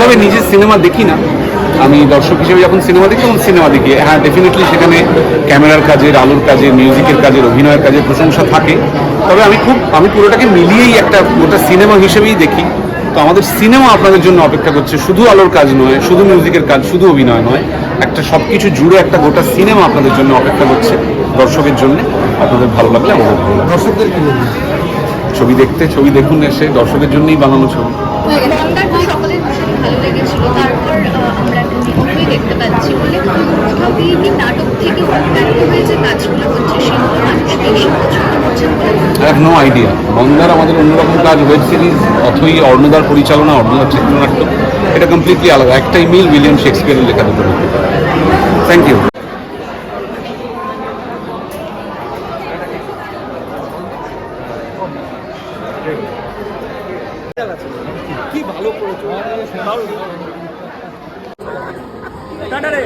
সেরকমভাবে নিজের সিনেমা দেখি না, আমি দর্শক হিসেবে যখন সিনেমা দেখি তখন সিনেমা দেখি। হ্যাঁ, ডেফিনেটলি সেখানে ক্যামেরার কাজের, আলোর কাজের, মিউজিকের কাজের, অভিনয়ের কাজের প্রশংসা থাকে। তবে আমি পুরোটাকে মিলিয়েই একটা গোটা সিনেমা হিসেবেই দেখি। তো আমাদের সিনেমা আপনাদের জন্য অপেক্ষা করছে, শুধু আলোর কাজ নয়, শুধু মিউজিকের কাজ, শুধু অভিনয় নয়, একটা সব কিছু জুড়ে একটা গোটা সিনেমা আপনাদের জন্য অপেক্ষা করছে, দর্শকের জন্য। আপনাদের ভালো লাগলে আমাদের ভালো লাগবে। দর্শকদের কি বলবেন? ছবি দেখুন, এসে দর্শকের জন্যই বানানো ছবি। সকলের ভীষণ ভালো লেগেছিল। তারপর আমরা একটা মুভি দেখতে পাচ্ছি বলে কোথাও দিয়ে কি নাটক থেকে অনুপ্রাণিত হয়ে যে কাজগুলো হচ্ছে সেগুলো মানুষ বেশি পছন্দ করছেন বলে আই হ্যাভ নো আইডিয়া। মন্দার আমাদের অন্যরকম কাজ, ওয়েব সিরিজ, অথই অর্ণদার পরিচালনা, অর্ণদার চিত্রনাট্য, এটা কমপ্লিটলি আলাদা। একটাই মিল উইলিয়াম শেক্সপিয়ারের লেখা দুটো। Thank you. কি ভালো করেছো, টাটা রে।